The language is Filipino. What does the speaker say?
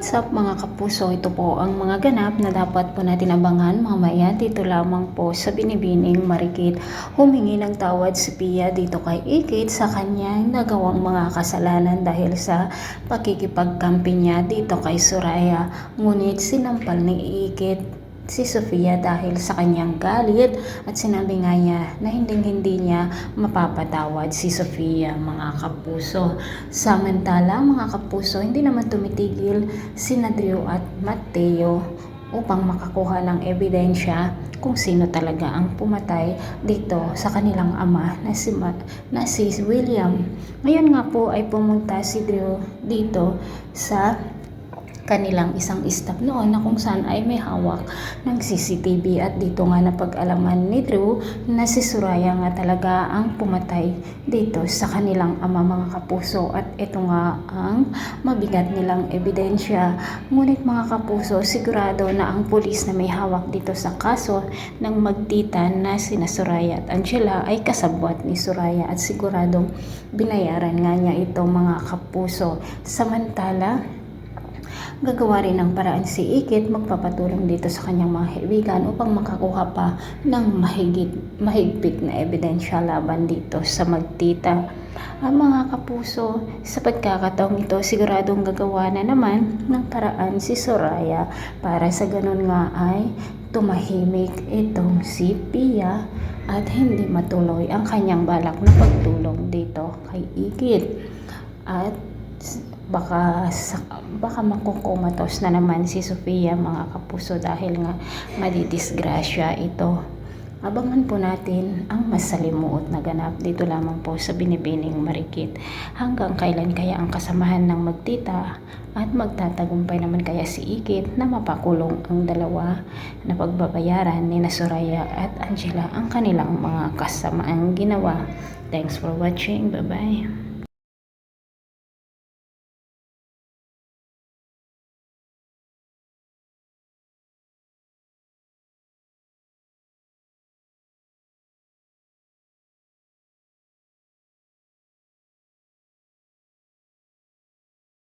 What's up mga kapuso? Ito po ang mga ganap na dapat po natin abangan mamaya dito lamang po sa Binibining Marikit. Humingi ng tawad si Pia dito kay Ikit sa kanyang nagawang mga kasalanan dahil sa pakikipagkampi niya dito kay Soraya. Ngunit sinampal ni Ikit si Sofia dahil sa kanyang galit at sinabi nga niya na hindi niya mapapatawad si Sofia mga kapuso. Samantala mga kapuso, hindi naman tumitigil sina Drew at Mateo upang makakuha ng ebidensya kung sino talaga ang pumatay dito sa kanilang ama na si William. Ngayon nga po ay pumunta si Drew dito sa kanilang isang staff noon na kung saan ay may hawak ng CCTV at dito nga napag-alaman ni Drew na si Soraya nga talaga ang pumatay dito sa kanilang ama mga kapuso at ito nga ang mabigat nilang ebidensya. Ngunit mga kapuso, sigurado na ang pulis na may hawak dito sa kaso ng magtita na sina Soraya at Angela ay kasabwat ni Soraya at siguradong binayaran nga niya ito mga kapuso. Samantala, gagawa rin ng paraan si Ikit, magpapatulong dito sa kanyang mga kaibigan upang makakuha pa ng mahigpit na ebidensya laban dito sa magtita. Ang mga kapuso, sa pagkakataong ito, siguradong gagawa na naman ng paraan si Soraya para sa ganun nga ay tumahimik itong si Pia at hindi matuloy ang kanyang balak na pagtulong dito kay Ikit. At baka makukumatos na naman si Sofia mga kapuso dahil nga madidisgrasya ito. Abangan po natin ang masalimuot na ganap dito lamang po sa Binibining Marikit. Hanggang kailan kaya ang kasamahan ng magtita at magtatagumpay naman kaya si Ikit na mapakulong ang dalawa na pagbabayaran ni Soraya at Angela ang kanilang mga kasamaang ginawa. Thanks for watching. Bye-bye.